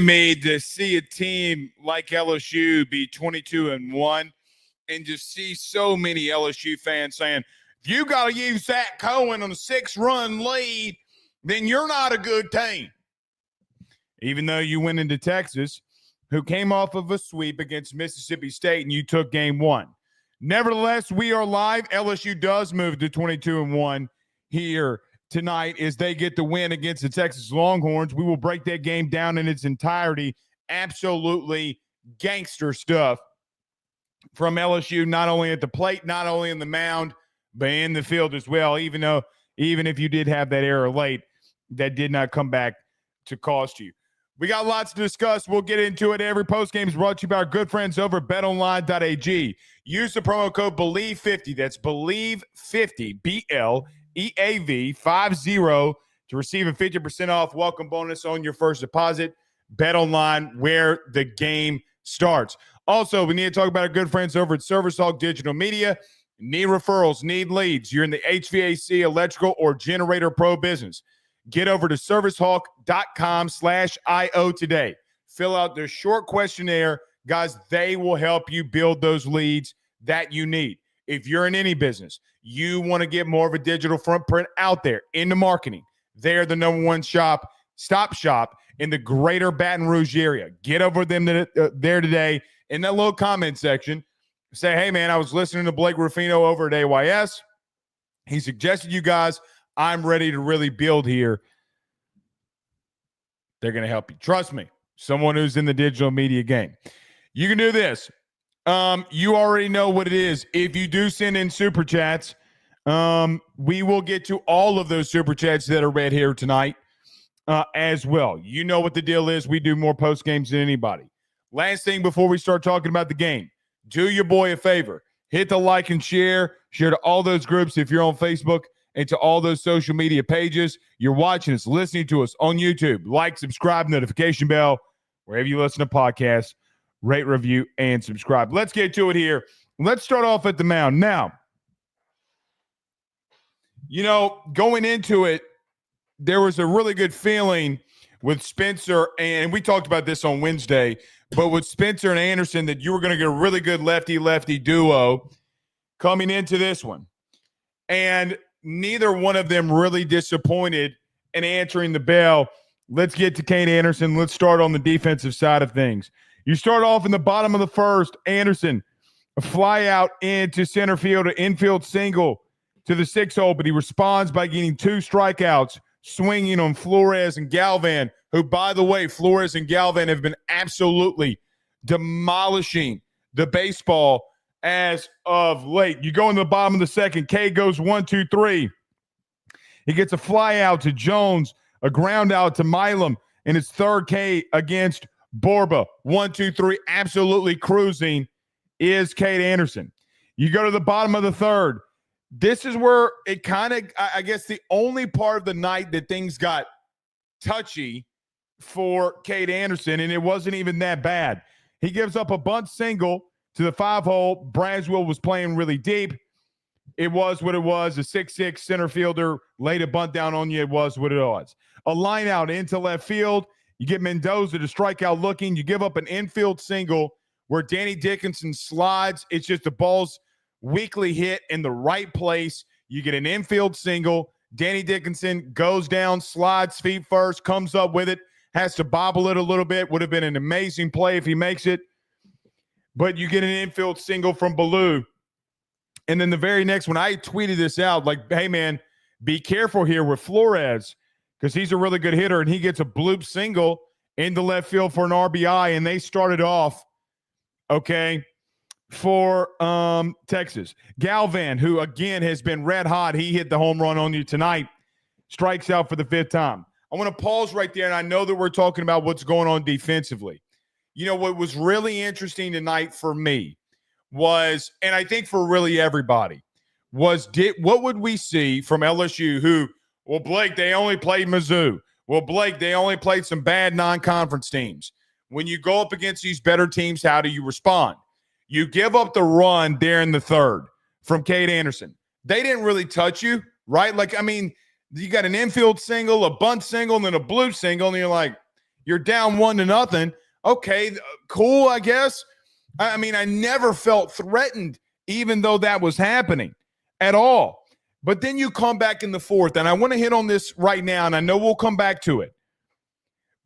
Made to see a team like LSU be 22-1 and just see so many LSU fans saying, if you got to use Zach Cohen on a 6-run lead, then you're not a good team. Even though you went into Texas, who came off of a sweep against Mississippi State, and you took game one. Nevertheless, we are live. LSU does move to 22-1 here tonight as they get the win against the Texas Longhorns. We will break that game down in its entirety. Absolutely gangster stuff from LSU, not only at the plate, not only in the mound, but in the field as well, even if you did have that error late, that did not come back to cost you. We got lots to discuss. We'll get into it. Every postgame is brought to you by our good friends over at betonline.ag. Use the promo code BELIEVE50. That's BELIEVE50, BLEAV50, to receive a 50% off welcome bonus on your first deposit. BetOnline, where the game starts. Also, we need to talk about our good friends over at ServiceHawk Digital Media. Need referrals, need leads. You're in the HVAC, electrical, or generator pro business. Get over to servicehawk.com/IO today. Fill out their short questionnaire. Guys, they will help you build those leads that you need. If you're in any business, you want to get more of a digital footprint out there into marketing, they're the number one stop shop in the greater Baton Rouge area. Get over them there today in that little comment section. Say, hey, man, I was listening to Blake Ruffino over at AYS. He suggested you guys. I'm ready to really build here. They're going to help you. Trust me, someone who's in the digital media game. You can do this. You already know what it is. If you do send in super chats, we will get to all of those super chats that are read here tonight as well. You know what the deal is. We do more post games than anybody. Last thing before we start talking about the game, do your boy a favor. Hit the like and share. Share to all those groups if you're on Facebook and to all those social media pages. You're watching us, listening to us on YouTube. Like, subscribe, notification bell, wherever you listen to podcasts. Rate, review, and subscribe. Let's get to it here. Let's start off at the mound. Now, going into it, there was a really good feeling with Spencer, and we talked about this on Wednesday, but with Spencer and Anderson that you were going to get a really good lefty-lefty duo coming into this one. And neither one of them really disappointed in answering the bell. Let's get to Kate Anderson. Let's start on the defensive side of things. You start off in the bottom of the first. Anderson, a fly out into center field, an infield single to the 6-hole, but he responds by getting 2 strikeouts, swinging on Flores and Galvan, who, by the way, Flores and Galvan have been absolutely demolishing the baseball as of late. You go in the bottom of the second. K goes 1, 2, 3. He gets a fly out to Jones, a ground out to Milam, and his third K against Borba. 1, 2, 3. Absolutely cruising is Kate Anderson. You go to the bottom of the third. This is where it kind of, I guess, the only part of the night that things got touchy for Kate Anderson, and it wasn't even that bad. He gives up a bunt single to the 5-hole. Braswell was playing really deep. It was what it was. A 6'6" center fielder laid a bunt down on you. It was what it was. A line out into left field. You get Mendoza to strike out looking. You give up an infield single where Danny Dickinson slides. It's just the ball's weakly hit in the right place. You get an infield single. Danny Dickinson goes down, slides feet first, comes up with it, has to bobble it a little bit. Would have been an amazing play if he makes it. But you get an infield single from Ballou. And then the very next one, I tweeted this out like, hey, man, be careful here with Flores because he's a really good hitter, and he gets a bloop single into left field for an RBI, and they started off, okay, for Texas. Galvan, who, again, has been red hot. He hit the home run on you tonight, strikes out for the 5th time. I want to pause right there, and I know that we're talking about what's going on defensively. You know, what was really interesting tonight for me was, and I think for really everybody, was what would we see from LSU who, well, Blake, they only played Mizzou. Well, Blake, they only played some bad non-conference teams. When you go up against these better teams, how do you respond? You give up the run there in the third from Kate Anderson. They didn't really touch you, right? Like, I mean, you got an infield single, a bunt single, and then a blue single, and you're You're down 1-0. Okay, cool, I guess. I mean, I never felt threatened, even though that was happening at all. But then you come back in the fourth, and I want to hit on this right now, and I know we'll come back to it.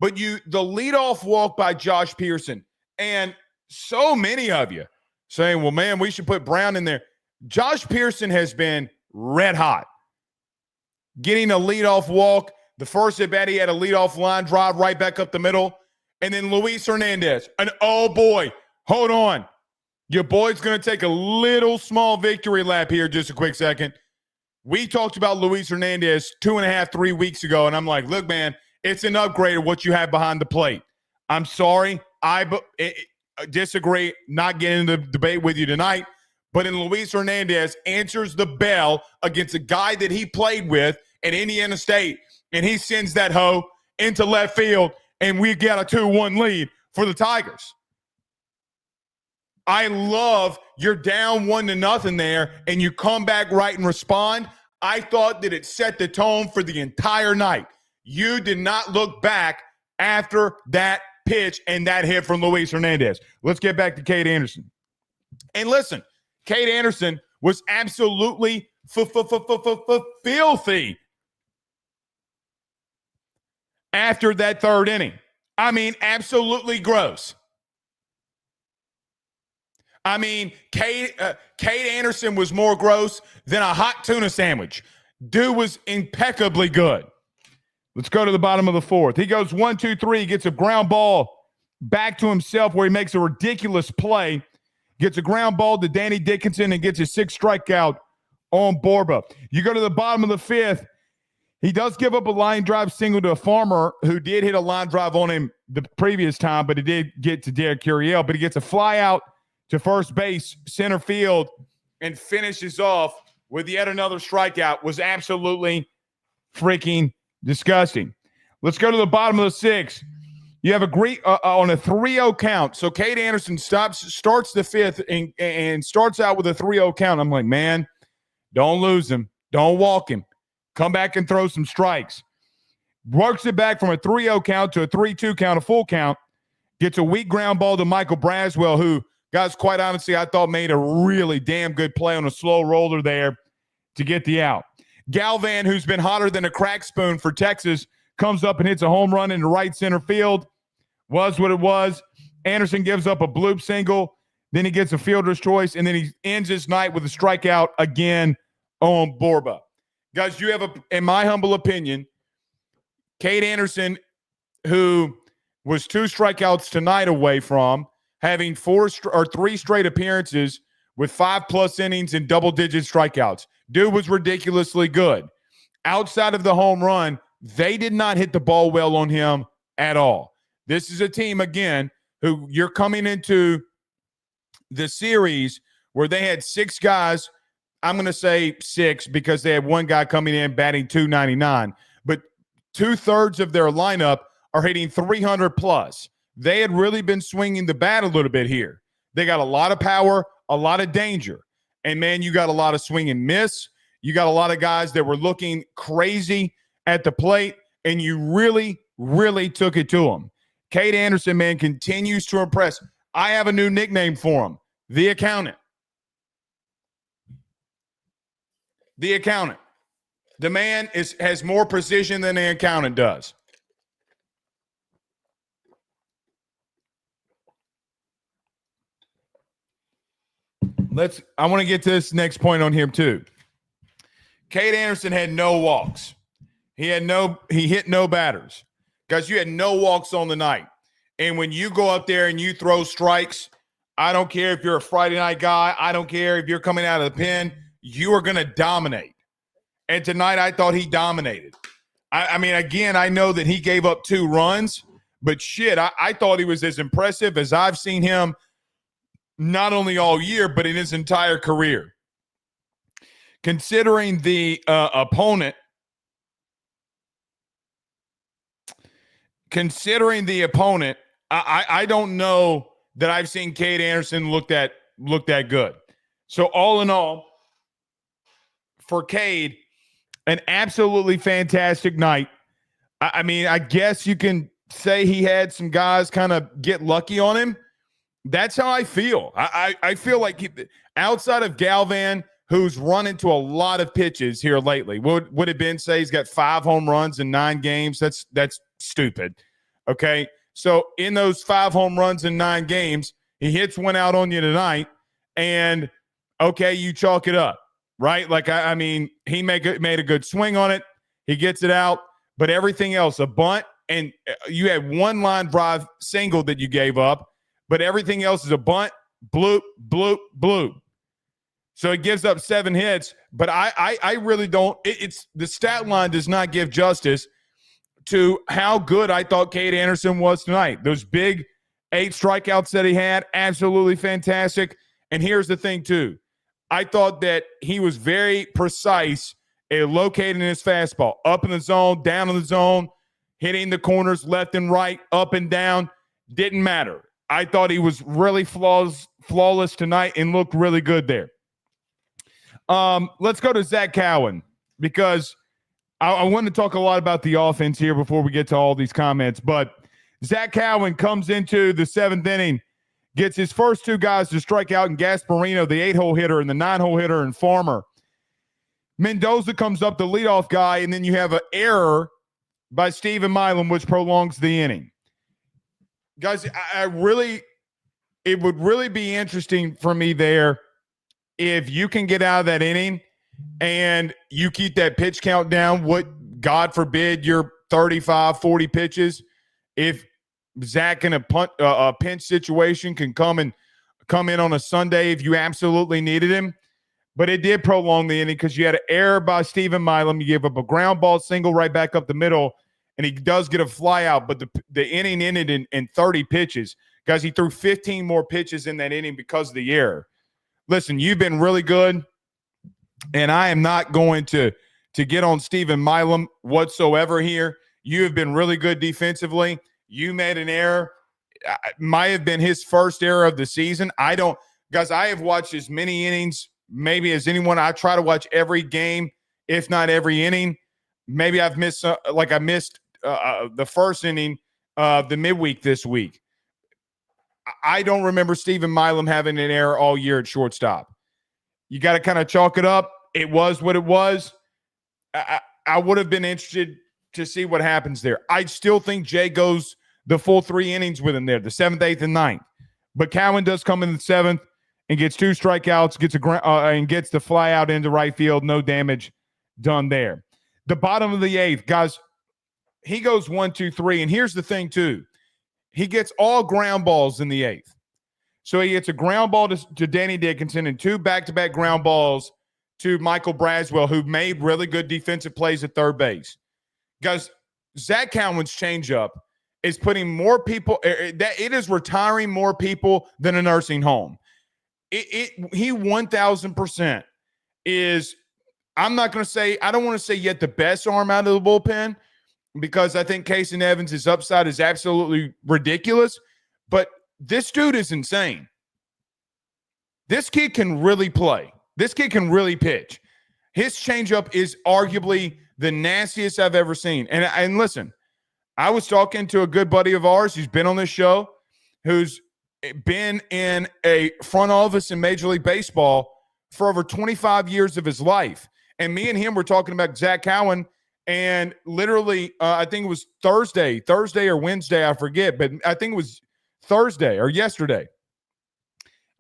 But the leadoff walk by Josh Pearson, and so many of you saying, well, man, we should put Brown in there. Josh Pearson has been red hot. Getting a leadoff walk. The first at bat, he had a leadoff line drive right back up the middle. And then Luis Hernandez. And oh, boy, hold on. Your boy's going to take a little small victory lap here just a quick second. We talked about Luis Hernandez 2.5, 3 weeks ago, and I'm like, look, man, it's an upgrade of what you have behind the plate. I'm sorry. I disagree, not getting into the debate with you tonight. But in Luis Hernandez answers the bell against a guy that he played with at Indiana State, and he sends that hoe into left field, and we got a 2-1 lead for the Tigers. I love you're down 1-0 there, and you come back right and respond. I thought that it set the tone for the entire night. You did not look back after that pitch and that hit from Luis Hernandez. Let's get back to Cade Anderson. And listen, Cade Anderson was absolutely filthy after that third inning. I mean, absolutely gross. I mean, Cade Anderson was more gross than a hot tuna sandwich. Dude was impeccably good. Let's go to the bottom of the fourth. He goes 1-2-3, gets a ground ball back to himself where he makes a ridiculous play, gets a ground ball to Danny Dickinson, and gets his sixth strikeout on Borba. You go to the bottom of the fifth. He does give up a line drive single to a Farmer who did hit a line drive on him the previous time, but he did get to Derek Curiel. But he gets a fly out to first base, center field, and finishes off with yet another strikeout. Was absolutely freaking disgusting. Let's go to the bottom of the sixth. You have a great on a 3-0 count. So Cade Anderson starts the fifth and starts out with a 3-0 count. I'm like, man, don't lose him. Don't walk him. Come back and throw some strikes. Works it back from a 3-0 count to a 3-2 count, a full count. Gets a weak ground ball to Michael Braswell, who, guys, quite honestly, I thought made a really damn good play on a slow roller there to get the out. Galvan, who's been hotter than a crack spoon for Texas, comes up and hits a home run into right center field. Was what it was. Anderson gives up a bloop single. Then he gets a fielder's choice, and then he ends his night with a strikeout again on Borba. Guys, you have, in my humble opinion, Cade Anderson, who was 2 strikeouts tonight away from having 3 straight appearances with 5+ innings and double-digit strikeouts. Dude was ridiculously good. Outside of the home run, they did not hit the ball well on him at all. This is a team, again, who you're coming into the series where they had 6 guys. I'm going to say 6 because they had 1 guy coming in batting .299. But 2/3 of their lineup are hitting 300+. They had really been swinging the bat a little bit here. They got a lot of power, a lot of danger. And, man, you got a lot of swing and miss. You got a lot of guys that were looking crazy at the plate, and you really, really took it to them. Cade Anderson, man, continues to impress. I have a new nickname for him, the Accountant. The Accountant. The man has more precision than the Accountant does. I want to get to this next point on here too. Cade Anderson had no walks. He hit no batters. Guys, you had no walks on the night. And when you go up there and you throw strikes, I don't care if you're a Friday night guy. I don't care if you're coming out of the pen. You are going to dominate. And tonight I thought he dominated. I mean, again, I know that he gave up 2 runs, but shit, I thought he was as impressive as I've seen him not only all year, but in his entire career. Considering the opponent, I don't know that I've seen Cade Anderson look that good. So all in all, for Cade, an absolutely fantastic night. I mean, I guess you can say he had some guys kind of get lucky on him. That's how I feel. I feel like outside of Galvan, who's run into a lot of pitches here lately, would it been say he's got 5 home runs in 9 games? That's stupid. Okay, so in those 5 home runs in 9 games, he hits one out on you tonight, and okay, you chalk it up, right? Like I mean, he made a good swing on it. He gets it out, but everything else, a bunt, and you had 1 line drive single that you gave up. But everything else is a bunt, bloop, bloop, bloop. So it gives up 7 hits. But I really don't. It's the stat line does not give justice to how good I thought Cade Anderson was tonight. Those big 8 strikeouts that he had, absolutely fantastic. And here's the thing, too. I thought that he was very precise at locating his fastball. Up in the zone, down in the zone, hitting the corners left and right, up and down. Didn't matter. I thought he was really flawless tonight and looked really good there. Let's go to Zach Cowan because I want to talk a lot about the offense here before we get to all these comments. But Zach Cowan comes into the 7th inning, gets his first 2 guys to strike out in Gasparino, the 8-hole hitter, and the 9-hole hitter, and Farmer. Mendoza comes up, the leadoff guy, and then you have an error by Stephen Milam, which prolongs the inning. Guys, it would really be interesting for me there if you can get out of that inning and you keep that pitch count down. What, God forbid, your 35, 40 pitches. If Zach in a pinch situation can come in on a Sunday if you absolutely needed him. But it did prolong the inning because you had an error by Stephen Milam. You gave up a ground ball single right back up the middle. And he does get a fly out, but the inning ended in 30 pitches. Guys, he threw 15 more pitches in that inning because of the error. Listen, you've been really good, and I am not going to get on Stephen Milam whatsoever here. You have been really good defensively. You made an error. It might have been his first error of the season. Guys, I have watched as many innings maybe as anyone. I try to watch every game, if not every inning. Maybe I've missed I missed the first inning of the midweek this week. I don't remember Stephen Milam having an error all year at shortstop. You got to kind of chalk it up. It was what it was. I would have been interested to see what happens there. I still think Jay goes the full 3 innings with him there, the 7th, 8th, and 9th. But Cowan does come in the 7th and gets 2 strikeouts, and gets the fly out into right field. No damage done there. The bottom of the 8th, guys, he goes 1, 2, 3. And here's the thing, too. He gets all ground balls in the 8th. So he gets a ground ball to Danny Dickinson and 2 back-to-back ground balls to Michael Braswell, who made really good defensive plays at third base. Guys, Zach Cowan's changeup is putting more people – it is retiring more people than a nursing home. He 1,000% is – I'm not going to say – I don't want to say yet the best arm out of the bullpen because I think Casey Evans' upside is absolutely ridiculous. But this dude is insane. This kid can really play. This kid can really pitch. His changeup is arguably the nastiest I've ever seen. And listen, I was talking to a good buddy of ours who's been on this show, who's been in a front office in Major League Baseball for over 25 years of his life. And me and him were talking about Zach Cowan, and literally, I think it was Thursday or Wednesday, I forget, but I think it was Thursday or yesterday.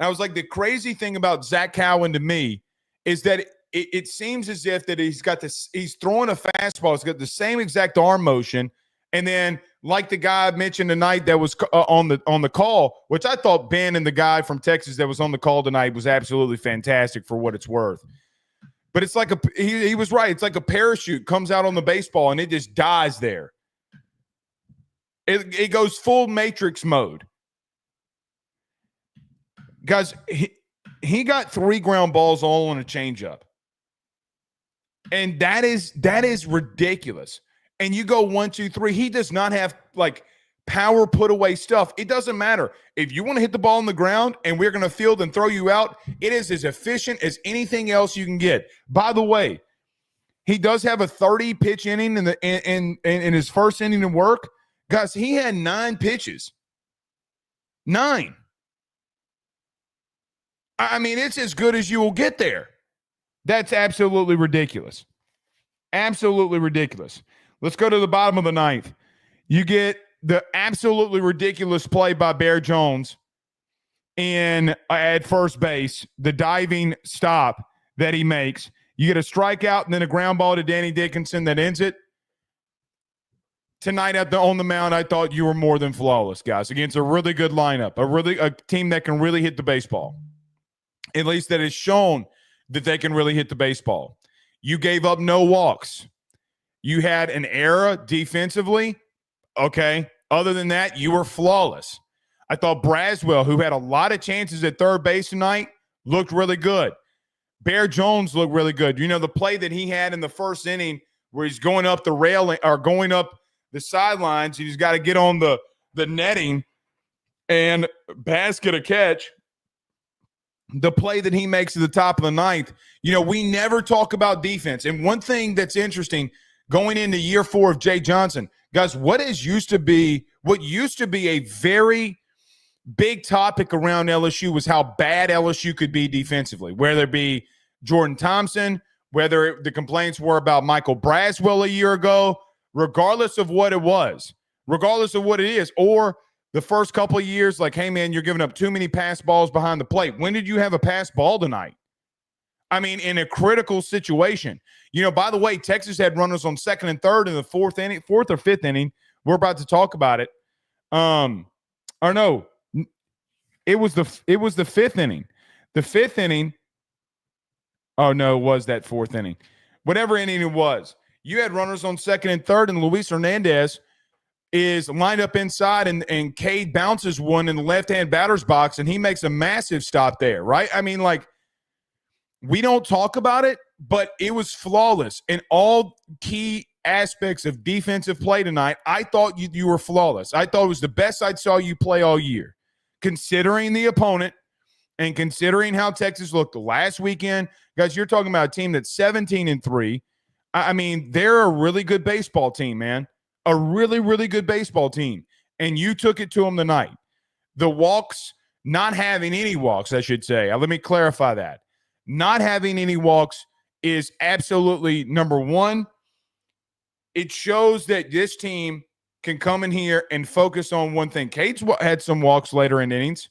And I was like, the crazy thing about Zach Cowan to me is that it seems as if that he's throwing a fastball. He's got the same exact arm motion. And then like the guy I mentioned tonight that was on the call, which I thought Ben and the guy from Texas that was on the call tonight was absolutely fantastic for what it's worth. But it's like he was right. It's like a parachute comes out on the baseball and it just dies there. It goes full Matrix mode. Guys, he got 3 ground balls all on a changeup. And that is ridiculous. And you go 1, 2, 3. He does not have like power put away stuff. It doesn't matter. If you want to hit the ball on the ground and we're going to field and throw you out, it is as efficient as anything else you can get. By the way, he does have a 30 pitch inning in his first inning of work. Guys, he had 9 pitches. 9. I mean, it's as good as you will get there. That's absolutely ridiculous. Absolutely ridiculous. Let's go to the bottom of the ninth. You get the absolutely ridiculous play by Bear Jones at first base, the diving stop that he makes. You get a strikeout and then a ground ball to Danny Dickinson that ends it. Tonight on the mound, I thought you were more than flawless, guys, against a really good lineup, a team that can really hit the baseball. At least that has shown that they can really hit the baseball. You gave up no walks. You had an error defensively. Okay. Other than that, you were flawless. I thought Braswell, who had a lot of chances at third base tonight, looked really good. Bear Jones looked really good. You know, the play that he had in the first inning where he's going up the railing or going up the sidelines, he's got to get on the netting and basket a catch. The play that he makes at the top of the ninth, you know, we never talk about defense. And one thing that's interesting going into year 4 of Jay Johnson, guys, what used to be a very big topic around LSU was how bad LSU could be defensively, whether it be Jordan Thompson, whether the complaints were about Michael Braswell a year ago, regardless of what it was, regardless of what it is, or the first couple of years, like, hey, man, you're giving up too many pass balls behind the plate. When did you have a pass ball tonight? I mean, in a critical situation. You know, by the way, Texas had runners on second and third in the fourth or fifth inning. We're about to talk about it. Or no, it was the fifth inning. The fifth inning. Oh, no, it was that fourth inning. Whatever inning it was. You had runners on second and third, and Luis Hernandez is lined up inside, and Cade bounces one in the left-hand batter's box, and he makes a massive stop there, right? I mean, like, we don't talk about it, but it was flawless in all key aspects of defensive play tonight. I thought you were flawless. I thought it was the best I saw you play all year, considering the opponent and considering how Texas looked the last weekend. Guys, you're talking about a team that's 17-3. I mean, they're a really good baseball team, man. A really, really good baseball team. And you took it to them tonight. The walks, not having any walks, I should say. Let me clarify that. Not having any walks is absolutely number one. It shows that this team can come in here and focus on one thing. Cade's had some walks later in innings.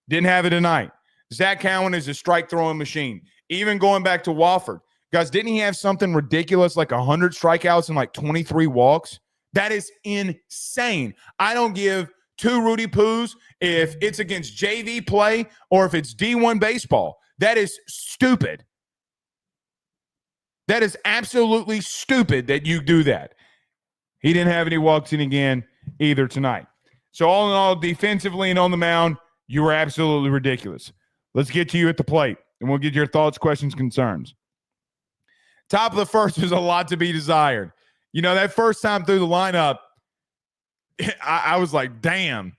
Didn't have it tonight. Zach Cowan is a strike throwing machine. Even going back to Wofford. Guys, didn't he have something ridiculous like 100 strikeouts and like 23 walks? That is insane. I don't give two Rudy Poos if it's against JV play or if it's D1 baseball. That is stupid. That is absolutely stupid that you do that. He didn't have any walks in again either tonight. So all in all, defensively and on the mound, you were absolutely ridiculous. Let's get to you at the plate, and we'll get your thoughts, questions, concerns. Top of the first was a lot to be desired. You know, that first time through the lineup, I was like, damn,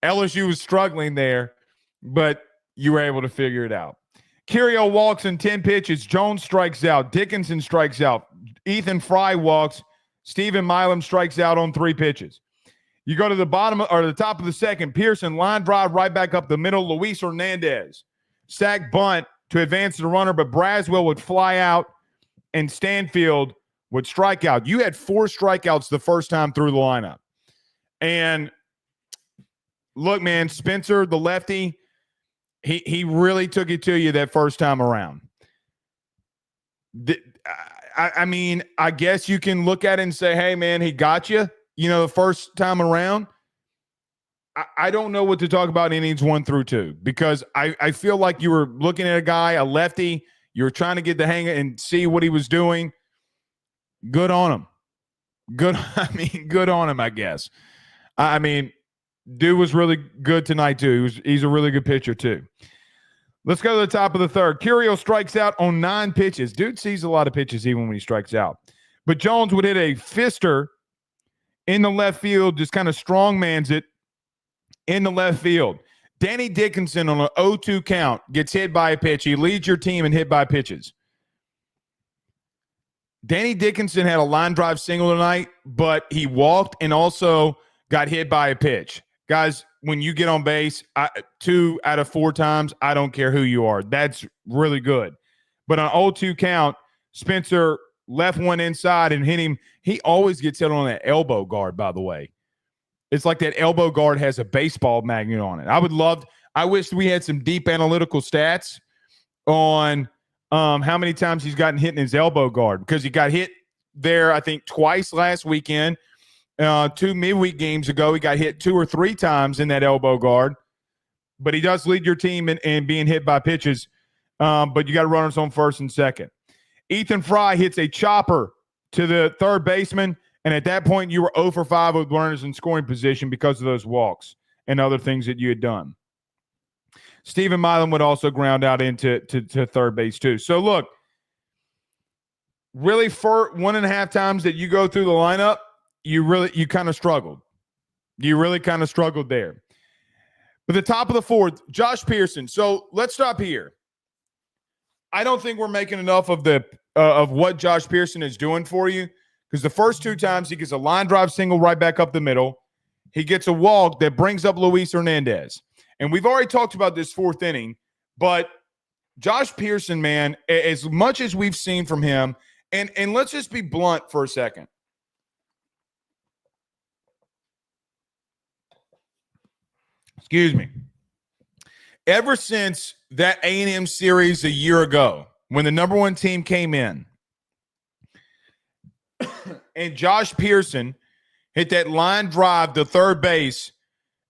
LSU was struggling there, but you were able to figure it out. Kirill walks in 10 pitches. Jones strikes out. Dickinson strikes out. Ethan Fry walks. Stephen Milam strikes out on 3 pitches. You go to the bottom or the top of the second. Pearson line drive right back up the middle. Luis Hernandez sack bunt to advance the runner, but Braswell would fly out and Stanfield would strike out. You had 4 strikeouts the first time through the lineup. And look, man, Spencer, the lefty, he really took it to you that first time around. I mean, I guess you can look at it and say, hey, man, he got you, the first time around. I don't know what to talk about innings 1 through 2 because I feel like you were looking at a guy, a lefty, you were trying to get the hang of and see what he was doing. Good on him. Good on him, I guess. I mean, dude was really good tonight, too. He's a really good pitcher, too. Let's go to the top of the third. Kirill strikes out on 9 pitches. Dude sees a lot of pitches even when he strikes out. But Jones would hit a fister in the left field, just kind of strongmans it in the left field. Danny Dickinson on an 0-2 count gets hit by a pitch. He leads your team in hit by pitches. Danny Dickinson had a line drive single tonight, but he walked and also got hit by a pitch. Guys, when you get on base 2 out of 4 times, I don't care who you are. That's really good. But on 0-2 count, Spencer left one inside and hit him. He always gets hit on that elbow guard, by the way. It's like that elbow guard has a baseball magnet on it. I wish we had some deep analytical stats on how many times he's gotten hit in his elbow guard, because he got hit there, I think, twice last weekend. 2 midweek games ago, he got hit 2 or 3 times in that elbow guard. But he does lead your team in being hit by pitches. But you got runners on first and second. Ethan Fry hits a chopper to the third baseman, and at that point, you were 0 for 5 with runners in scoring position because of those walks and other things that you had done. Stephen Milam would also ground out into third base too. So look, really for 1.5 times that you go through the lineup, you kind of struggled. You really kind of struggled there. But the top of the fourth, Josh Pearson. So let's stop here. I don't think we're making enough of what Josh Pearson is doing for you, because the first 2 times he gets a line drive single right back up the middle. He gets a walk that brings up Luis Hernandez. And we've already talked about this 4th inning, but Josh Pearson, man, as much as we've seen from him, and let's just be blunt for a second. Excuse me. Ever since that A&M series a year ago, when the number 1 team came in, and Josh Pearson hit that line drive to third base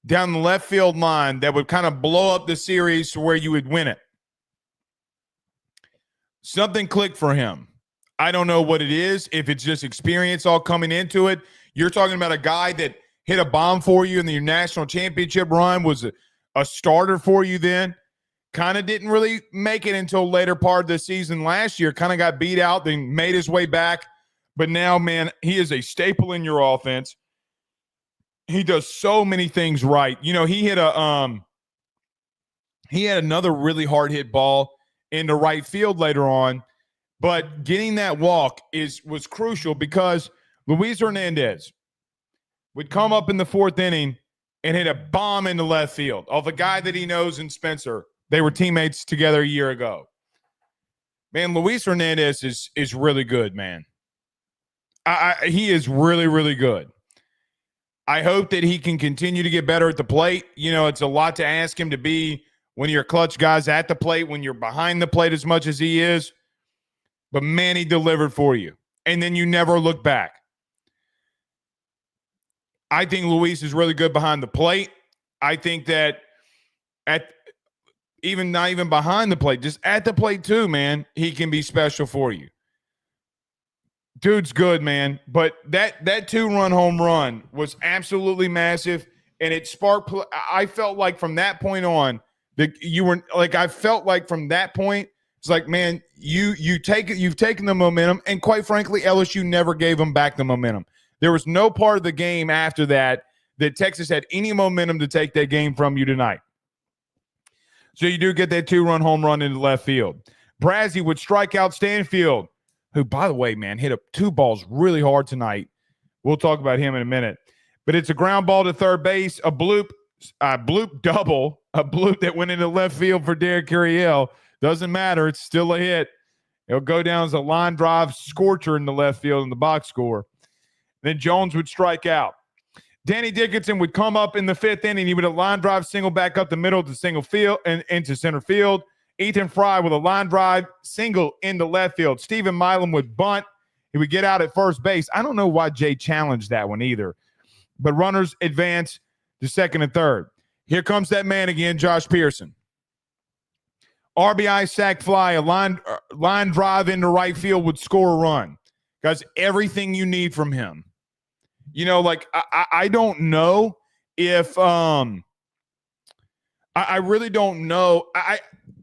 down the left field line that would kind of blow up the series to where you would win it, something clicked for him. I don't know what it is, if it's just experience all coming into it. You're talking about a guy that hit a bomb for you in the national championship run, was a starter for you then, kind of didn't really make it until later part of the season last year, kind of got beat out, then made his way back. But now, man, he is a staple in your offense. He does so many things right. You know, he had another really hard hit ball into right field later on, but getting that walk was crucial, because Luis Hernandez would come up in the 4th inning and hit a bomb into left field off a guy that he knows in Spencer. They were teammates together a year ago. Man, Luis Hernandez is really good, man. He is really, really good. I hope that he can continue to get better at the plate. You know, it's a lot to ask him to be when you're clutch guys at the plate, when you're behind the plate as much as he is. But, man, he delivered for you. And then you never look back. I think Luis is really good behind the plate. I think that not even behind the plate, just at the plate too, man, he can be special for you. Dude's good, man. But that 2-run home run was absolutely massive, and it sparked. I felt like from that point on that I felt like from that point, it's like, man, you've taken the momentum, and quite frankly, LSU never gave them back the momentum. There was no part of the game after that Texas had any momentum to take that game from you tonight. So you do get that 2-run home run into left field. Brazzi would strike out Stanfield, who, by the way, man, hit up 2 balls really hard tonight. We'll talk about him in a minute. But it's a ground ball to third base, a bloop double, a bloop that went into left field for Derek Curiel. Doesn't matter. It's still a hit. It'll go down as a line drive scorcher in the left field in the box score. Then Jones would strike out. Danny Dickinson would come up in the 5th inning. He would a line drive single back up the middle to single field and into center field. Ethan Fry with a line drive single into left field. Stephen Milam would bunt. He would get out at first base. I don't know why Jay challenged that one either. But runners advance to second and third. Here comes that man again, Josh Pearson. RBI sac fly, a line drive into right field would score a run. Guys, everything you need from him. You know, like I don't know if I really don't know.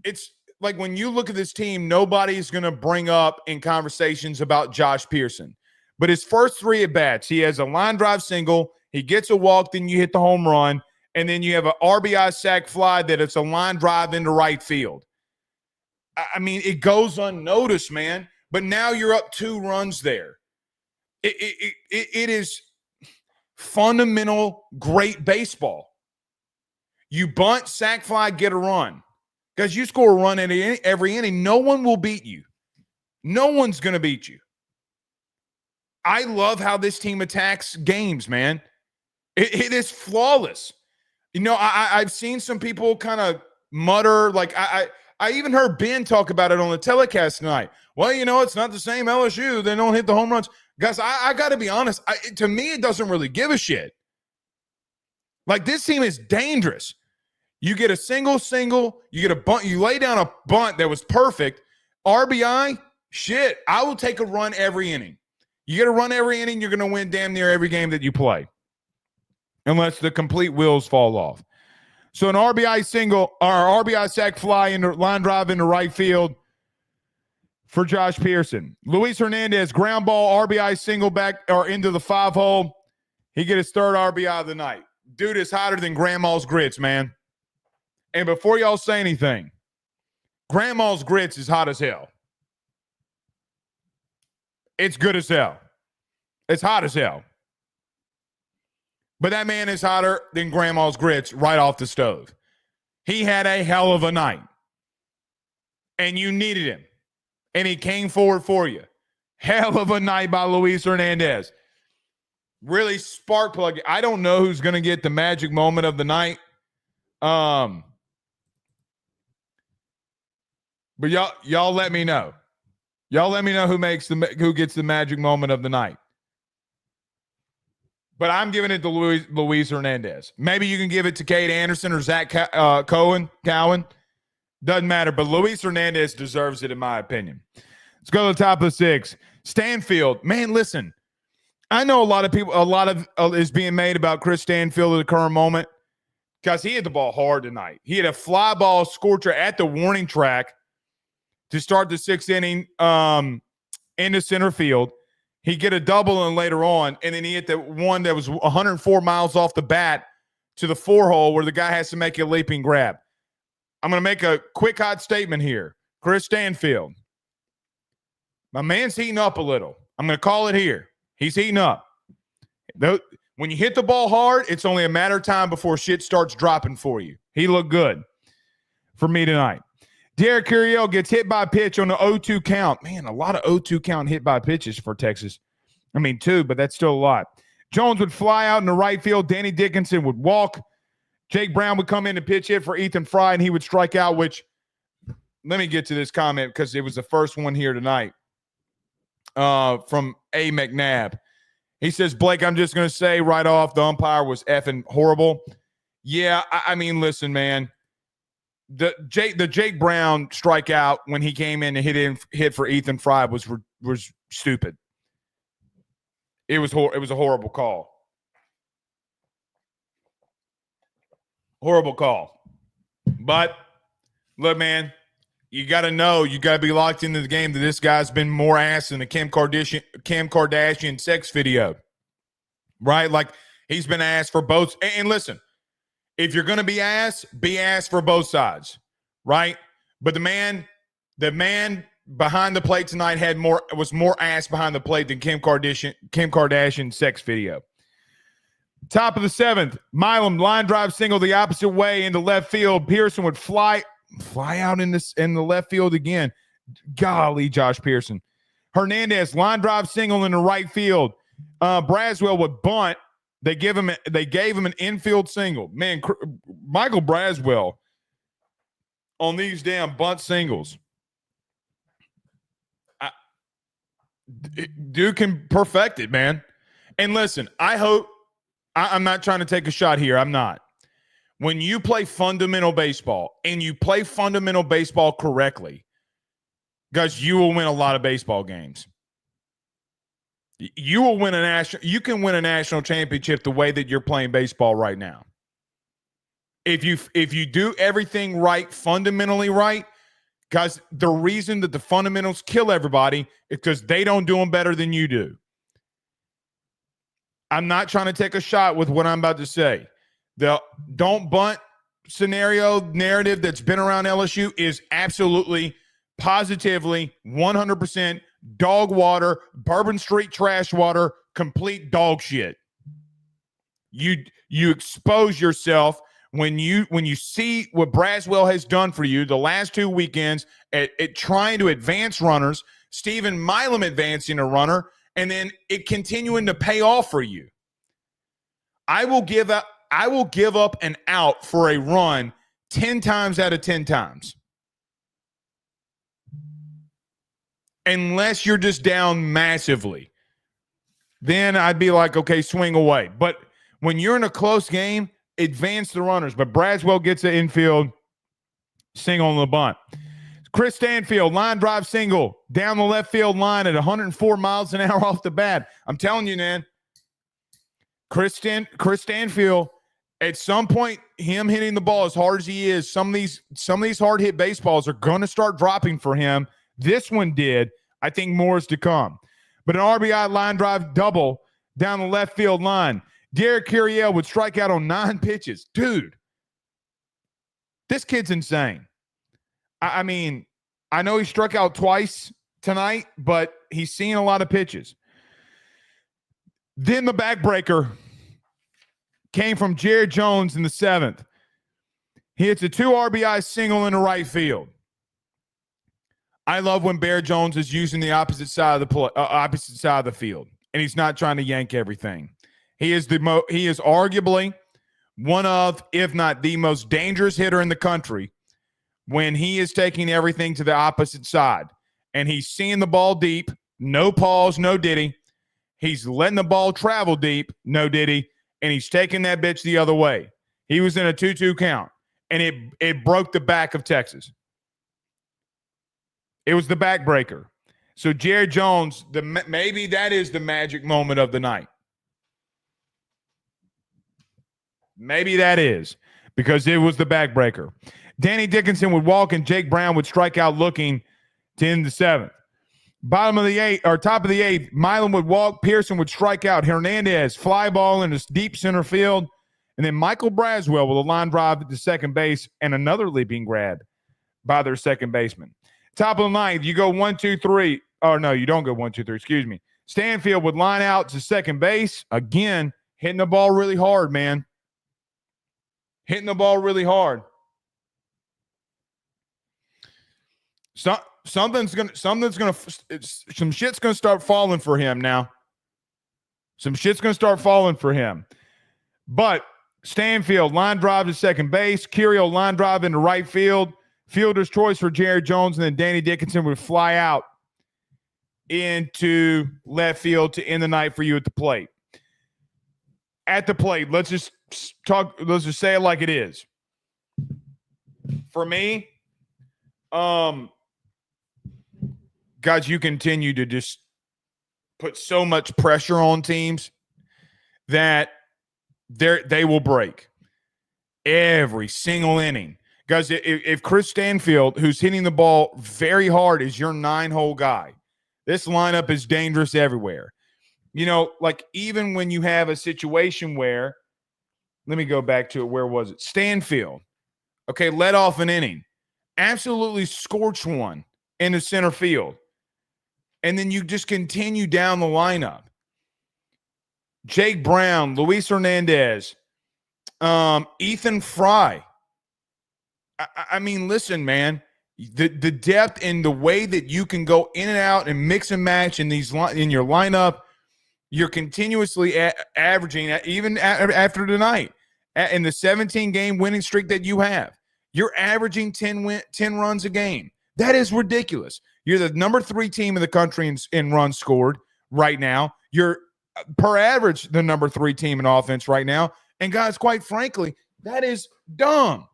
It's like when you look at this team, nobody's going to bring up in conversations about Josh Pearson. But his first 3 at-bats, he has a line drive single, he gets a walk, then you hit the home run, and then you have an RBI sac fly that it's a line drive into right field. I mean, it goes unnoticed, man. but now you're up 2 runs there. It is fundamental great baseball. You bunt, sac fly, get a run. Because you score a run every inning, no one will beat you. No one's going to beat you. I love how this team attacks games, man. It is flawless. You know, I've seen some people kind of mutter, like I even heard Ben talk about it on the telecast tonight. Well, you know, it's not the same LSU. They don't hit the home runs. Guys, I got to be honest. To me, it doesn't really give a shit. Like, this team is dangerous. You get a single, you get a bunt, you lay down a bunt that was perfect. RBI, shit, I will take a run every inning. You get a run every inning, you're going to win damn near every game that you play. Unless the complete wheels fall off. So an RBI single, or RBI sac fly into line drive into right field for Josh Pearson. Luis Hernandez, ground ball, RBI single back or into the 5-hole. He get his 3rd RBI of the night. Dude is hotter than Grandma's grits, man. And before y'all say anything, Grandma's grits is hot as hell. It's good as hell. It's hot as hell. But that man is hotter than Grandma's grits right off the stove. He had a hell of a night. And you needed him. And he came forward for you. Hell of a night by Luis Hernandez. Really spark plug. I don't know who's going to get the magic moment of the night. But y'all let me know. Y'all let me know who gets the magic moment of the night. But I'm giving it to Luis Hernandez. Maybe you can give it to Cade Anderson or Zach Cowan. Doesn't matter. But Luis Hernandez deserves it, in my opinion. Let's go to the top of the 6. Stanfield. Man, listen. I know a lot of is being made about Chris Stanfield at the current moment because he hit the ball hard tonight. He had a fly ball scorcher at the warning track to start the 6th inning into center field. He get a double and later on, and then he hit the one that was 104 miles off the bat to the 4-hole where the guy has to make a leaping grab. I'm going to make a quick hot statement here. Chris Stanfield. My man's heating up a little. I'm going to call it here. He's heating up. When you hit the ball hard, it's only a matter of time before shit starts dropping for you. He looked good for me tonight. Derek Curiel gets hit by a pitch on the 0-2 count. Man, a lot of 0-2 count hit by pitches for Texas. I mean, 2, but that's still a lot. Jones would fly out in the right field. Danny Dickinson would walk. Jake Brown would come in and pitch hit for Ethan Fry, and he would strike out, which, let me get to this comment because it was the first one here tonight from A. McNabb. He says, Blake, I'm just going to say right off, the umpire was effing horrible. Yeah, I mean, listen, man. The Jake Brown strikeout when he came in and hit for Ethan Fry was stupid. It was a horrible call. Horrible call. But look, man, you got to know, you got to be locked into the game that this guy's been more ass than the Kim Kardashian sex video. Right? Like, he's been ass for both. And listen, if you're going to be ass for both sides, right? But the man behind the plate tonight was more ass behind the plate than Kim Kardashian sex video. Top of the 7th, Milam line drive single the opposite way into left field. Pearson would fly out in the left field again. Golly, Josh Pearson. Hernandez line drive single in the right field. Braswell would bunt. They gave him an infield single. Man, Michael Braswell on these damn bunt singles. Dude can perfect it, man. And listen, I hope I'm not trying to take a shot here. I'm not. When you play fundamental baseball and you play fundamental baseball correctly, guys, you will win a lot of baseball games. You will win you can win a national championship the way that you're playing baseball right now. If you do everything right, fundamentally right, guys, the reason that the fundamentals kill everybody is because they don't do them better than you do. I'm not trying to take a shot with what I'm about to say. The don't bunt scenario narrative that's been around LSU is absolutely, positively, 100% dog water, Bourbon Street trash water, complete dog shit. You expose yourself when you see what Braswell has done for you the last 2 weekends at trying to advance runners, Stephen Milam advancing a runner, and then it continuing to pay off for you. I will give up an out for a run 10 times out of 10 times. Unless you're just down massively. Then I'd be like, okay, swing away. But when you're in a close game, advance the runners. But Braswell gets an infield single on the bunt. Chris Stanfield, line drive single down the left field line at 104 miles an hour off the bat. I'm telling you, man, Chris Stanfield, at some point, him hitting the ball as hard as he is, some of these hard hit baseballs are going to start dropping for him. This one did. I think more is to come. But an RBI line drive double down the left field line. Derek Curiel would strike out on 9 pitches. Dude, this kid's insane. I mean, I know he struck out twice tonight, but he's seen a lot of pitches. Then the backbreaker came from Jared Jones in the 7th. He hits a 2 RBI single in the right field. I love when Bear Jones is using the opposite side of the field, and he's not trying to yank everything. He is arguably one of, if not the most dangerous hitter in the country when he is taking everything to the opposite side. And he's seeing the ball deep, no pause, no diddy. He's letting the ball travel deep, no diddy, and he's taking that bitch the other way. He was in a 2-2 count, and it broke the back of Texas. It was the backbreaker. So Jared Jones, maybe that is the magic moment of the night. Maybe that is, because it was the backbreaker. Danny Dickinson would walk and Jake Brown would strike out looking to end the 7th. Top of the 8th, Milam would walk, Pearson would strike out, Hernandez fly ball in his deep center field, and then Michael Braswell with a line drive to second base and another leaping grab by their second baseman. Top of the 9th, you go 1, 2, 3. Oh, no, you don't go 1, 2, 3. Excuse me. Stanfield would line out to second base. Again, hitting the ball really hard, man. Hitting the ball really hard. Some shit's gonna start falling for him now. Some shit's gonna start falling for him. But Stanfield line drive to second base. Curiel line drive into right field. Fielder's choice for Jared Jones, and then Danny Dickinson would fly out into left field to end the night for you at the plate. At the plate, let's just say it like it is. For me, guys, you continue to just put so much pressure on teams that they will break every single inning. Guys, if Chris Stanfield, who's hitting the ball very hard, is your 9-hole guy, this lineup is dangerous everywhere. You know, like even when you have a situation where, let me go back to it. Where was it? Stanfield. Okay, led off an inning. Absolutely scorched one in the center field. And then you just continue down the lineup. Jake Brown, Luis Hernandez, Ethan Fry. I mean, listen, man, the depth and the way that you can go in and out and mix and match in your lineup, you're continuously averaging, even after tonight, in the 17-game winning streak that you have, you're averaging 10 runs a game. That is ridiculous. You're the number 3 team in the country in runs scored right now. You're per average the number 3 team in offense right now. And guys, quite frankly, that is dumb.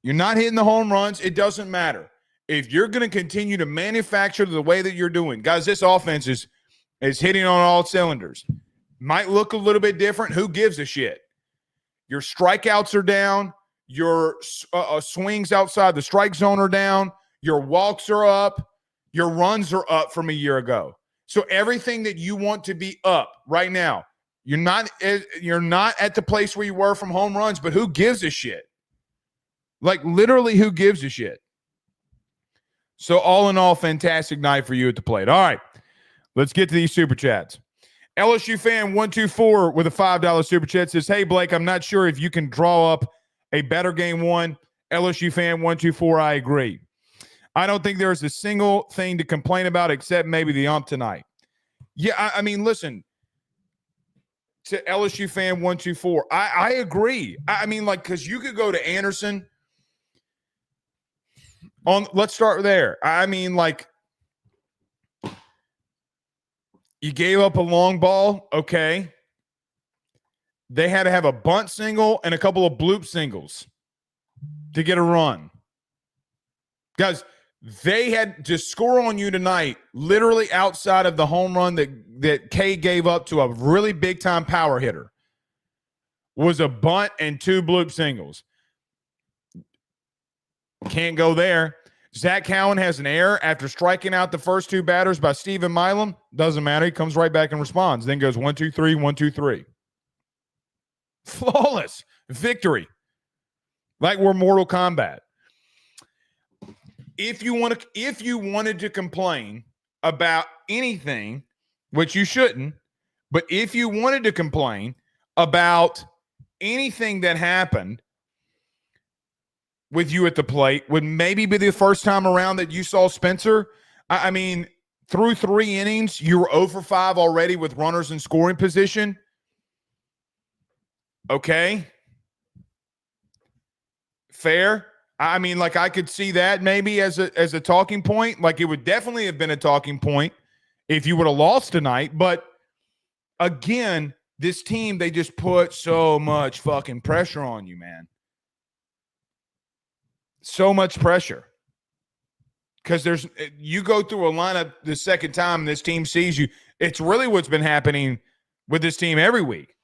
You're not hitting the home runs. It doesn't matter. If you're going to continue to manufacture the way that you're doing, guys, this offense is hitting on all cylinders. Might look a little bit different. Who gives a shit? Your strikeouts are down. Your swings outside the strike zone are down. Your walks are up. Your runs are up from a year ago. So everything that you want to be up right now, you're not at the place where you were from home runs, but who gives a shit? Like, literally, who gives a shit? So all in all, fantastic night for you at the plate. All right, let's get to these super chats. LSU fan 124 with a $5 super chat says, "Hey Blake, I'm not sure if you can draw up a better game one." LSU fan 124, I agree. I don't think there's a single thing to complain about except maybe the ump tonight. Yeah, I mean, listen, to LSU fan 124, I agree. I mean, like, because you could go to Anderson let's start there. I mean, like, you gave up a long ball, okay. They had to have a bunt single and a couple of bloop singles to get a run. Guys, they had to score on you tonight, literally outside of the home run that K gave up to a really big-time power hitter, was a bunt and 2 bloop singles. Can't go there. Zach Cowan has an error after striking out the first 2 batters by Stephen Milam. Doesn't matter. He comes right back and responds. Then goes 1-2-3, 1-2-3. Flawless victory. Like we're Mortal Kombat. If you wanted to complain about anything, which you shouldn't, but if you wanted to complain about anything that happened with you at the plate, would maybe be the first time around that you saw Spencer. I mean, through 3 innings, you were 0 for 5 already with runners in scoring position. Okay. Fair. I mean, like, I could see that maybe as a talking point. Like, it would definitely have been a talking point if you would have lost tonight. But again, this team, they just put so much fucking pressure on you, man. So much pressure. Because you go through a lineup the second time and this team sees you. It's really what's been happening with this team every week.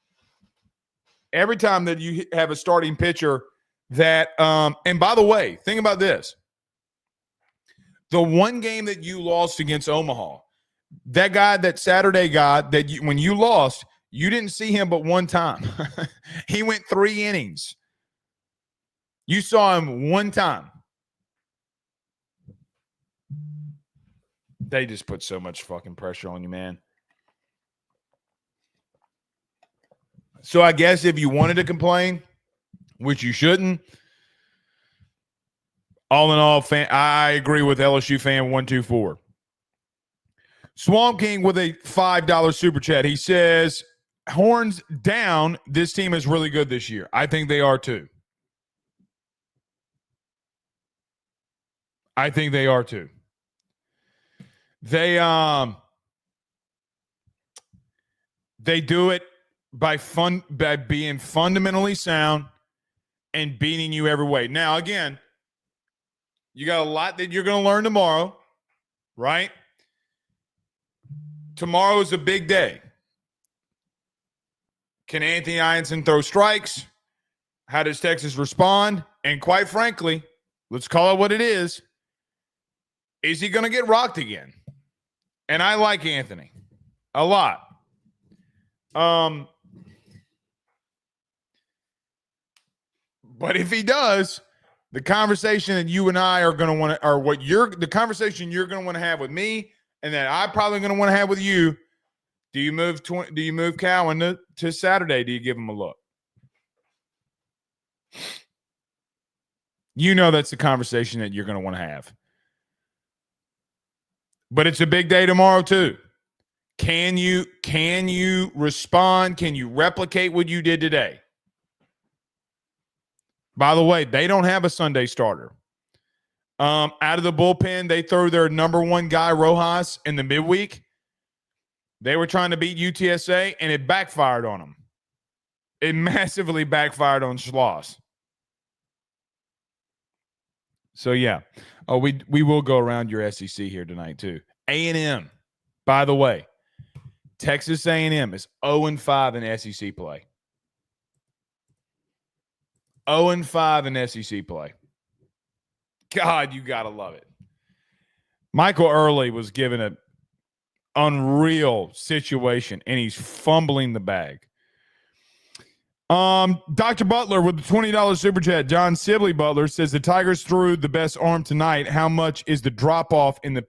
Every time that you have a starting pitcher that, and by the way, think about this. The one game that you lost against Omaha, that Saturday guy when you lost, you didn't see him but one time. He went 3 innings. You saw him one time. They just put so much fucking pressure on you, man. So I guess if you wanted to complain, which you shouldn't, all in all, I agree with LSU fan 124. Swamp King with a $5 super chat. He says, horns down, this team is really good this year. I think they are too. I think they are too. They do it by being fundamentally sound and beating you every way. Now, again, you got a lot that you're going to learn tomorrow, right? Tomorrow is a big day. Can Anthony Ianson throw strikes? How does Texas respond? And quite frankly, let's call it what it is. Is he going to get rocked again? And I like Anthony a lot. But if he does, the conversation that you and I are going to want to, or the conversation you're going to want to have with me, and that I'm probably going to want to have with you. Do you move Cowan to Saturday? Do you give him a look? You know that's the conversation that you're going to want to have. But it's a big day tomorrow too. Can you respond? Can you replicate what you did today? By the way, they don't have a Sunday starter. Out of the bullpen, they throw their number 1 guy, Rojas, in the midweek. They were trying to beat UTSA, and it backfired on them. It massively backfired on Schloss. So, yeah. Oh, we will go around your SEC here tonight, too. A&M, by the way, Texas A&M is 0-5 in SEC play. 0-5 in SEC play. God, you got to love it. Michael Early was given an unreal situation, and he's fumbling the bag. Dr. Butler with the $20 super chat. John Sibley Butler says the Tigers threw the best arm tonight. How much is the drop off in the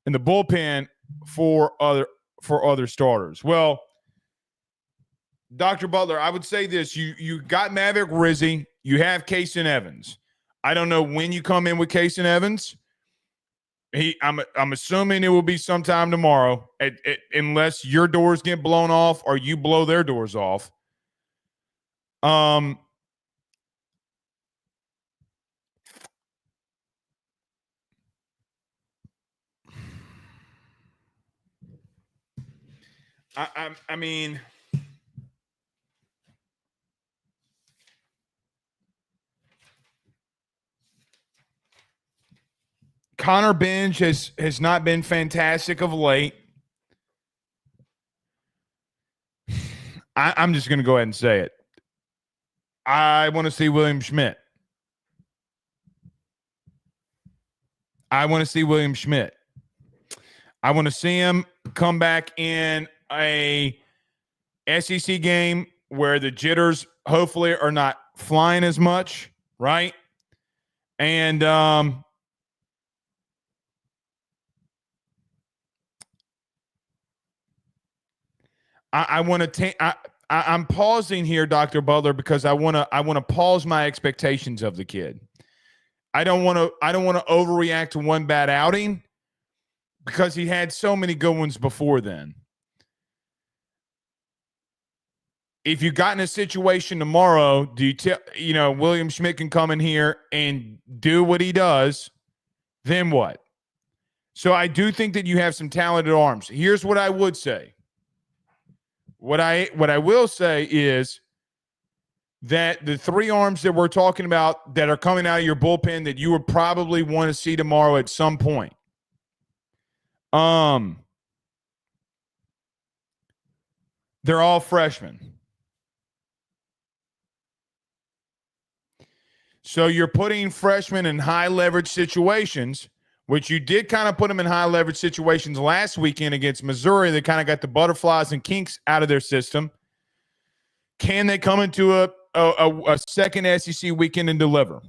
bullpen for other starters? Well, Dr. Butler, I would say this: you got Maverick Rizzi, you have Kason Evans. I don't know when you come in with Kason Evans. I'm assuming it will be sometime tomorrow, unless your doors get blown off or you blow their doors off. I'm I mean, Connor Benj has not been fantastic of late. I'm just going to go ahead and say it. I want to see William Schmidt. I want to see him come back in a SEC game where the jitters hopefully are not flying as much, right? And I want to take. I'm pausing here, Dr. Butler, because I want to pause my expectations of the kid. I don't want to overreact to one bad outing because he had so many good ones before then. If you got in a situation tomorrow, do you William Schmidt can come in here and do what he does, then what? So I do think that you have some talented arms. Here's what I would say. What I will say is that the three arms that we're talking about that are coming out of your bullpen that you would probably want to see tomorrow at some point. They're all freshmen. So you're putting freshmen in high leverage situations, which you did kind of put them in high leverage situations last weekend against Missouri. They kind of got the butterflies and kinks out of their system. Can they come into a second SEC weekend and deliver?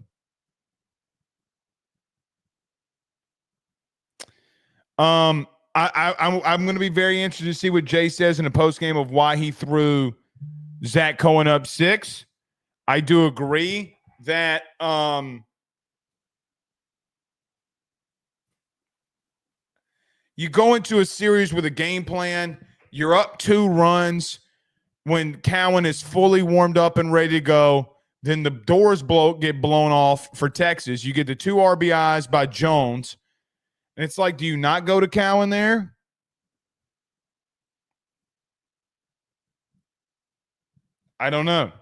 I'm going to be very interested to see what Jay says in the postgame of why he threw Zach Cohen up 6. I do agree that you go into a series with a game plan, you're up 2 runs. When Cowan is fully warmed up and ready to go, then the doors get blown off for Texas. You get the 2 RBIs by Jones. And it's like, do you not go to Cowan there? I don't know.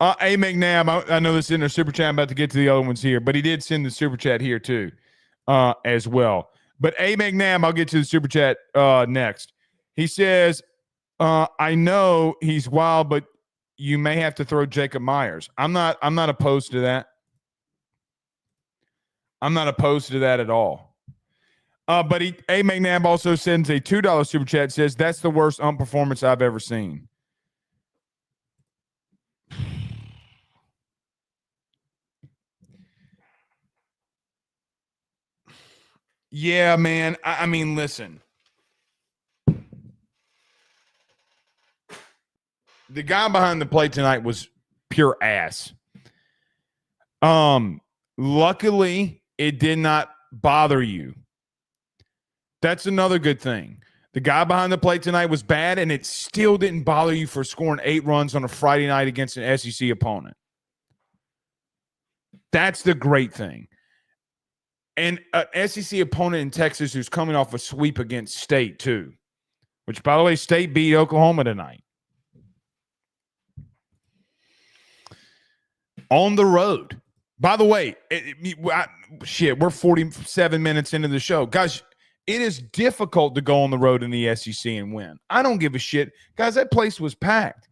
A. McNabb, I know this is in their super chat. I'm about to get to the other ones here, but he did send the super chat here too as well. But A. McNabb, I'll get to the super chat next. He says, I know he's wild, but you may have to throw Jacob Myers. I'm not opposed to that. I'm not opposed to that at all. But A. McNabb also sends a $2 super chat, says that's the worst performance I've ever seen. Yeah, man. I mean, listen. The guy behind the plate tonight was pure ass. Luckily, it did not bother you. That's another good thing. The guy behind the plate tonight was bad, and it still didn't bother you for scoring 8 runs on a Friday night against an SEC opponent. That's the great thing. And an SEC opponent in Texas who's coming off a sweep against State, too. Which, by the way, State beat Oklahoma tonight. On the road. By the way, we're 47 minutes into the show. Guys, it is difficult to go on the road in the SEC and win. I don't give a shit. Guys, that place was packed.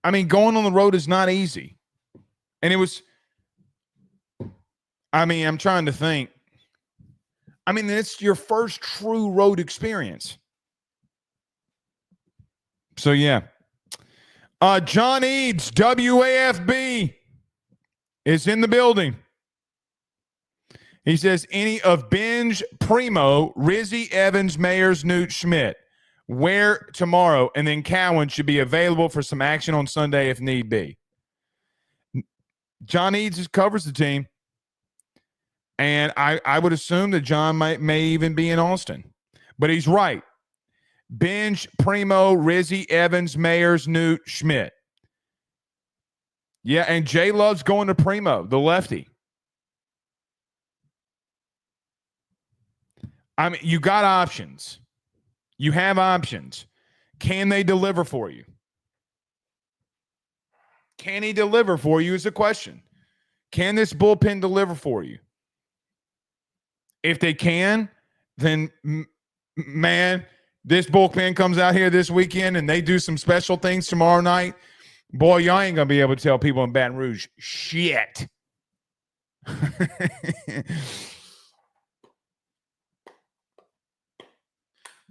I mean, going on the road is not easy. And it was, I'm trying to think. I mean, it's your first true road experience. So, yeah. John Eads, WAFB, is in the building. He says, any of Binge, Primo, Rizzy, Evans, Mayers, Newt, Schmidt, where tomorrow, and then Cowan should be available for some action on Sunday if need be. John Eads covers the team, and I would assume that John may even be in Austin. But he's right. Binge, Primo, Rizzy, Evans, Mayers, Newt, Schmidt. Yeah, and Jay loves going to Primo, the lefty. I mean, you got options. You have options. Can they deliver for you? Can he deliver for you is a question. Can this bullpen deliver for you? If they can, then, man, this bullpen comes out here this weekend and they do some special things tomorrow night. Boy, y'all ain't going to be able to tell people in Baton Rouge shit.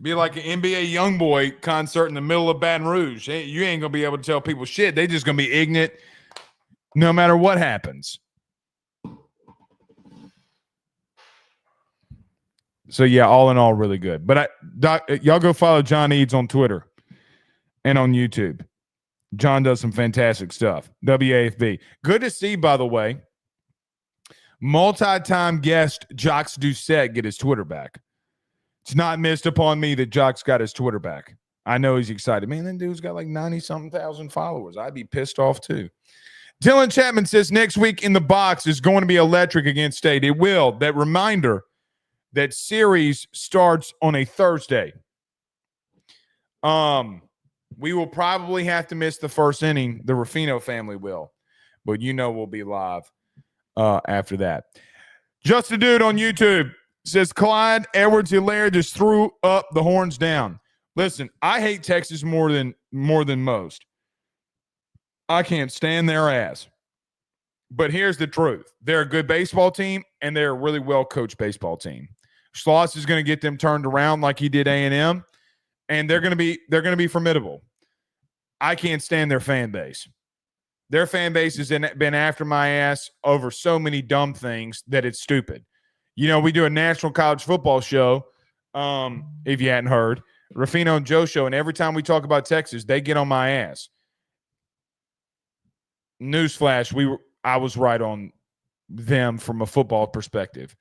Be like an NBA YoungBoy concert in the middle of Baton Rouge. You ain't going to be able to tell people shit. They just going to be ignorant no matter what happens. So, yeah, all in all, really good. But y'all go follow John Eads on Twitter and on YouTube. John does some fantastic stuff. WAFB. Good to see, by the way, multi-time guest Jocks Doucette get his Twitter back. It's not missed upon me that Jocks got his Twitter back. I know he's excited. Man, that dude's got like 90-something thousand followers. I'd be pissed off too. Dylan Chapman says next week in the box is going to be electric against State. It will. That reminder that series starts on a Thursday. We will probably have to miss the first inning. The Ruffino family will. But we'll be live after that. Just a dude on YouTube says Clyde Edwards-Helaire just threw up the horns down. Listen, I hate Texas more than most. I can't stand their ass. But here's the truth. They're a good baseball team, and they're a really well-coached baseball team. Schloss is going to get them turned around like he did A&M, and they're going to be formidable. I can't stand their fan base. Their fan base has been after my ass over so many dumb things that it's stupid. We do a national college football show, if you hadn't heard, Ruffino and Joe show, and every time we talk about Texas, they get on my ass. Newsflash, I was right on them from a football perspective.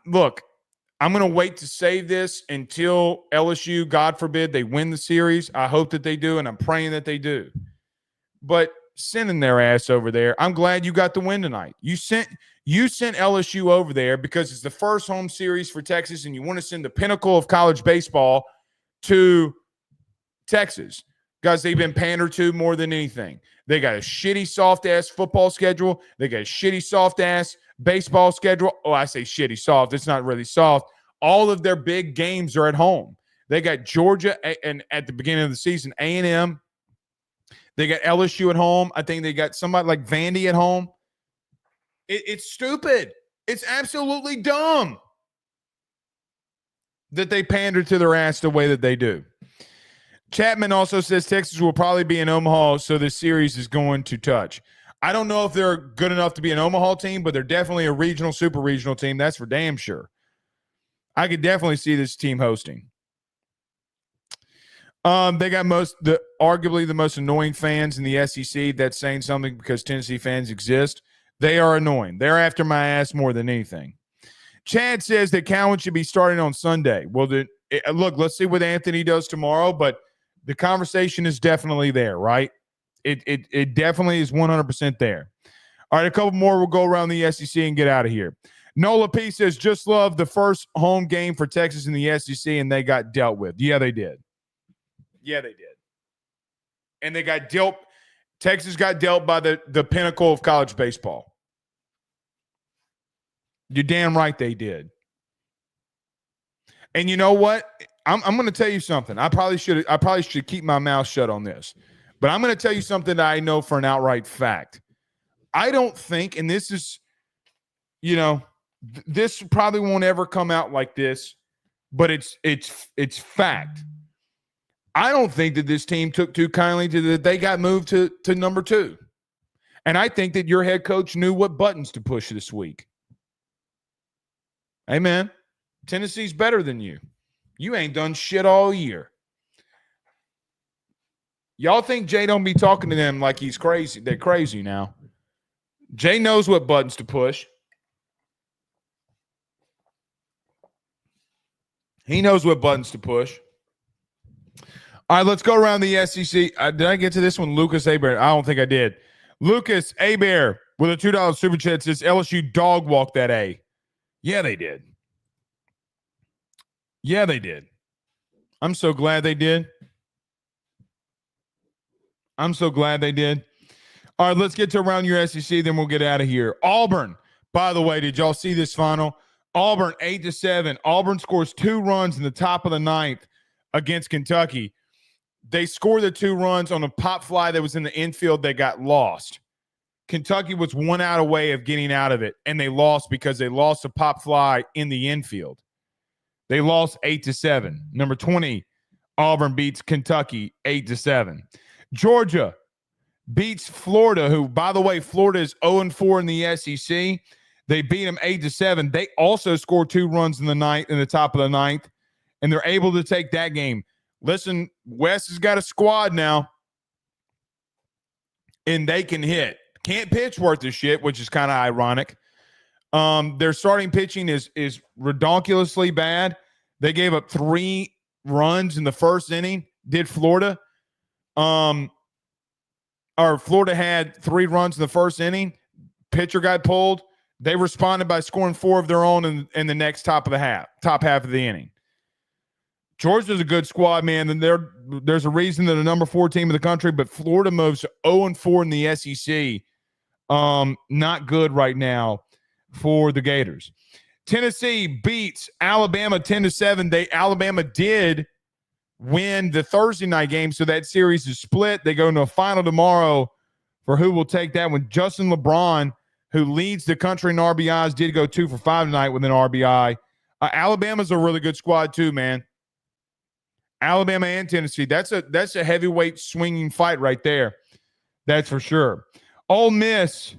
Look, I'm going to wait to save this until LSU, God forbid, they win the series. I hope that they do, and I'm praying that they do. But sending their ass over there, I'm glad you got the win tonight. You sent LSU over there because it's the first home series for Texas, and you want to send the pinnacle of college baseball to Texas. Guys, they've been pandered to more than anything. They got a shitty, soft-ass football schedule. They got a shitty, soft-ass baseball schedule. Oh, I say shitty, soft. It's not really soft. All of their big games are at home. They got Georgia, and at the beginning of the season, A&M. They got LSU at home. I think they got somebody like Vandy at home. It's stupid. It's absolutely dumb that they pander to their ass the way that they do. Chapman also says Texas will probably be in Omaha, so this series is going to touch. I don't know if they're good enough to be an Omaha team, but they're definitely a regional, super regional team. That's for damn sure. I could definitely see this team hosting. They got arguably the most annoying fans in the SEC. That's saying something because Tennessee fans exist. They are annoying. They're after my ass more than anything. Chad says that Cowan should be starting on Sunday. Well, look, let's see what Anthony does tomorrow, but the conversation is definitely there, right? It definitely is 100% there. All right, a couple more. We'll go around the SEC and get out of here. Nola P says, just love the first home game for Texas in the SEC, and they got dealt with. Yeah, they did. And they got dealt. Texas got dealt by the pinnacle of college baseball. You're damn right they did. And you know what? I'm going to tell you something. I probably should keep my mouth shut on this. But I'm going to tell you something that I know for an outright fact. I don't think, and this is, this probably won't ever come out like this, but it's fact. I don't think that this team took too kindly to that they got moved to number 2. And I think that your head coach knew what buttons to push this week. Hey, man, Tennessee's better than you. You ain't done shit all year. Y'all think Jay don't be talking to them like he's crazy? They're crazy now. Jay knows what buttons to push. He knows what buttons to push. All right, let's go around the SEC. Did I get to this one? Lucas Abear. I don't think I did. Lucas Abear with a $2 super chat says LSU dog walked that A. Yeah, they did. Yeah, they did. I'm so glad they did. I'm so glad they did. All right, let's get to around your SEC, then we'll get out of here. Auburn, by the way, did y'all see this final? Auburn 8-7. Auburn scores 2 runs in the top of the 9th against Kentucky. They scored the 2 runs on a pop fly that was in the infield that got lost. Kentucky was 1 out away of getting out of it, and they lost because they lost a pop fly in the infield. They lost 8-7. Number 20, Auburn beats Kentucky 8-7. Georgia beats Florida, who, by the way, Florida is 0-4 in the SEC. They beat them 8-7. They also scored 2 runs in the top of the 9th, and they're able to take that game. Listen, West has got a squad now, and they can hit. Can't pitch worth of shit, which is kind of ironic. Their starting pitching is ridiculously bad. They gave up 3 runs in the first inning, did Florida. Florida had 3 runs in the first inning. Pitcher got pulled. They responded by scoring 4 of their own in the next top half of the inning. Georgia's a good squad, man, and there's a reason they're the number 4 team in the country, but Florida moves 0-4 in the SEC. Not good right now for the Gators. Tennessee beats Alabama 10-7. Alabama did win the Thursday night game, so that series is split. They go into a final tomorrow for who will take that one. Justin LeBron, who leads the country in RBIs, did go 2 for 5 tonight with an RBI. Alabama's a really good squad too, man. Alabama and Tennessee. That's a heavyweight swinging fight right there. That's for sure. Ole Miss.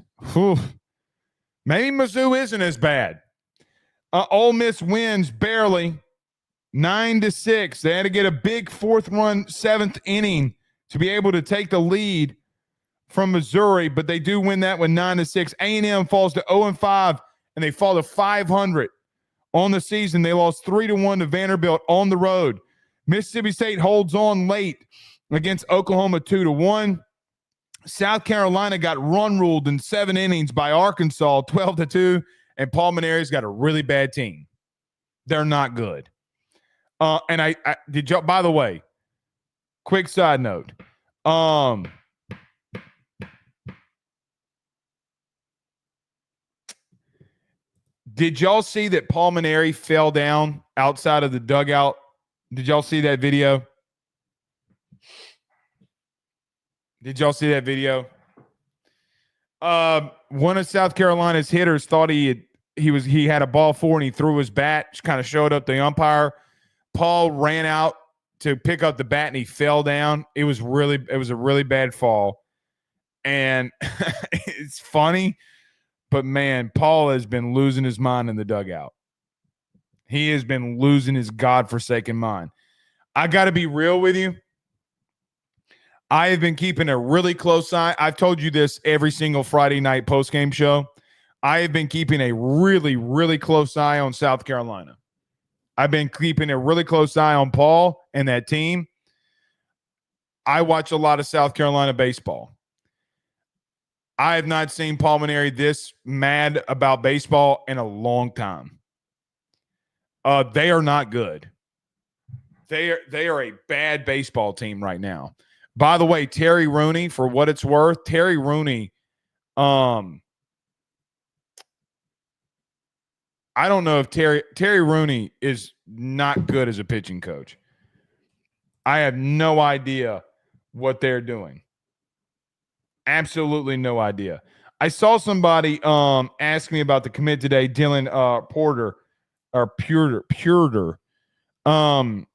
Maybe Mizzou isn't as bad. Ole Miss wins barely 9-6. They had to get a big 4th run, 7th inning to be able to take the lead from Missouri, but they do win that one 9-6. A&M falls to 0-5, and they fall to 500 on the season. They lost 3-1 to Vanderbilt on the road. Mississippi State holds on late against Oklahoma 2-1. South Carolina got run ruled in 7 innings by Arkansas 12-2, and Paul Mainieri's got a really bad team. They're not good. And I did y'all, by the way, quick side note. Did y'all see that Paul Mainieri fell down outside of the dugout? Did y'all see that video? Did y'all see that video? One of South Carolina's hitters thought he had a ball 4 and he threw his bat, just kind of showed up the umpire. Paul ran out to pick up the bat and he fell down. It was a really bad fall. And it's funny, but man, Paul has been losing his mind in the dugout. He has been losing his godforsaken mind. I got to be real with you. I have been keeping a really close eye. I've told you this every single Friday night postgame show. I have been keeping a really, really close eye on South Carolina. I've been keeping a really close eye on Paul and that team. I watch a lot of South Carolina baseball. I have not seen Paul Mainieri this mad about baseball in a long time. They are not good. They are a bad baseball team right now. By the way, Terry Rooney, for what it's worth, Terry Rooney, I don't know if Terry Rooney is not good as a pitching coach. I have no idea what they're doing. Absolutely no idea. I saw somebody ask me about the commit today, Dylan Porter or Purter. The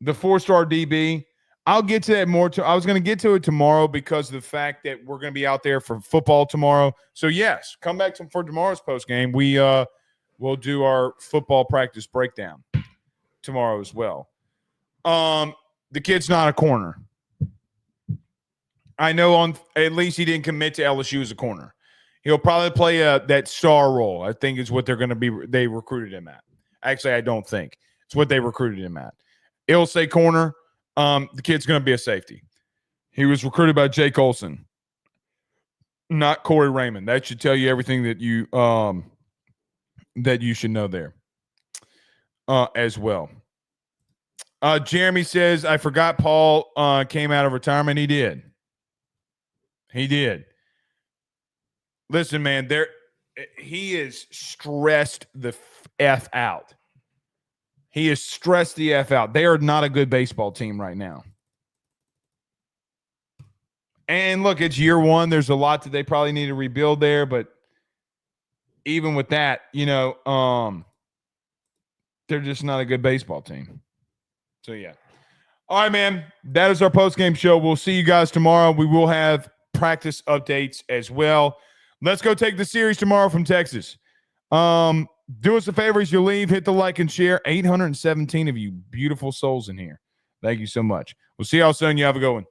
4-star DB. I'll get to that more. I was going to get to it tomorrow because of the fact that we're going to be out there for football tomorrow. So yes, come back for tomorrow's post game. We'll do our football practice breakdown tomorrow as well. The kid's not a corner. I know at least he didn't commit to LSU as a corner. He'll probably play that star role. I think is what they're going to be. They recruited him at. Actually, I don't think it's what they recruited him at. It'll say corner. The kid's going to be a safety. He was recruited by Jake Olson, not Corey Raymond. That should tell you everything that you should know there as well. Jeremy says, I forgot Paul came out of retirement. He did. Listen, man, he is stressed the F out. He is stressed the F out. They are not a good baseball team right now. And look, it's year one. There's a lot that they probably need to rebuild there. But even with that, they're just not a good baseball team. So, yeah. All right, man. That is our postgame show. We'll see you guys tomorrow. We will have practice updates as well. Let's go take the series tomorrow from Texas. Do us a favor as you leave. Hit the like and share. 817 of you beautiful souls in here. Thank you so much. We'll see y'all soon. You have a good one.